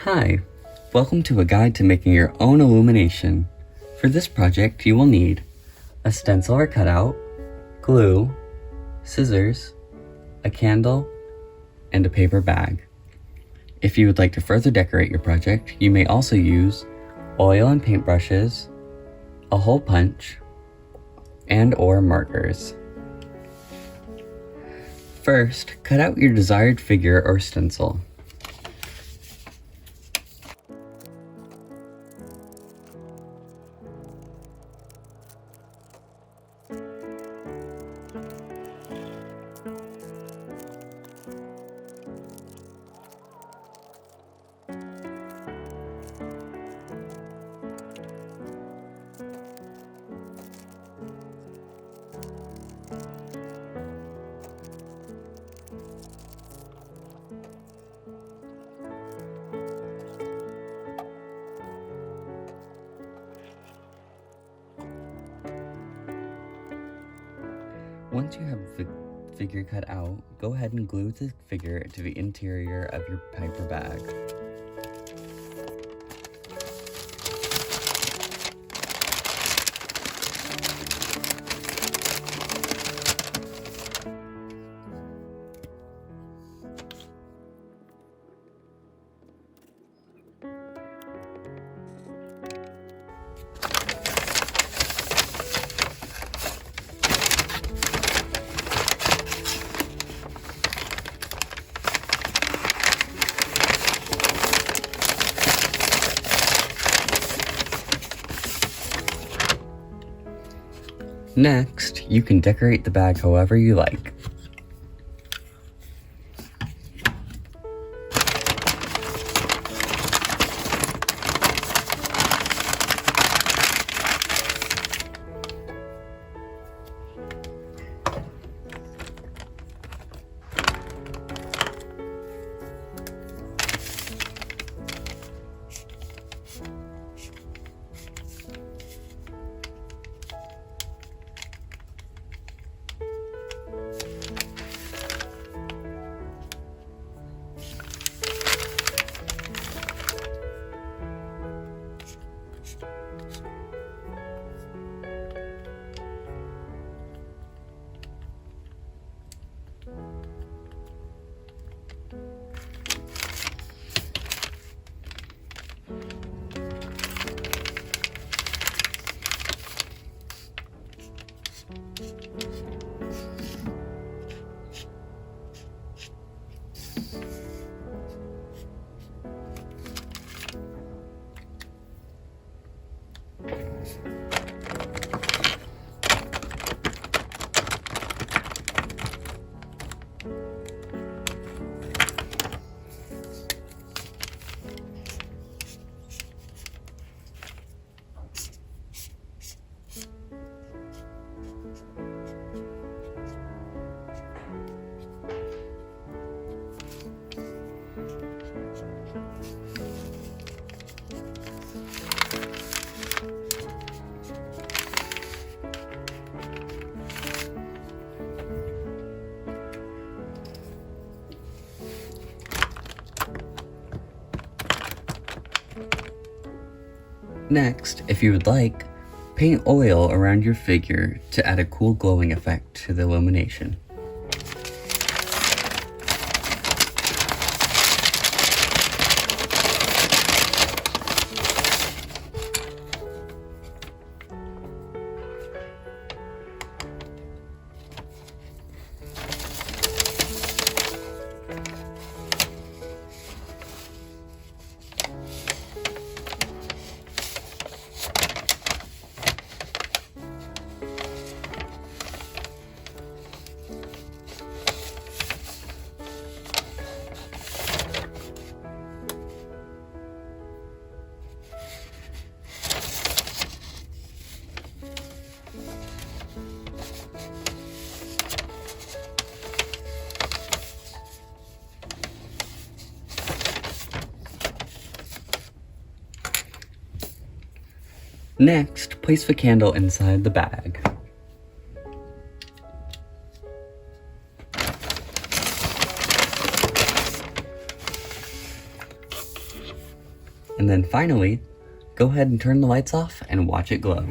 Hi, welcome to a guide to making your own illumination. For this project, you will need a stencil or cutout, glue, scissors, a candle, and a paper bag. If you would like to further decorate your project, you may also use oil and paintbrushes, a hole punch, and/or markers. First, cut out your desired figure or stencil. Once you have the figure cut out, go ahead and glue the figure to the interior of your paper bag. Next, you can decorate the bag however you like. Next, if you would like, paint oil around your figure to add a cool glowing effect to the illumination. Next, place the candle inside the bag. And then finally, go ahead and turn the lights off and watch it glow.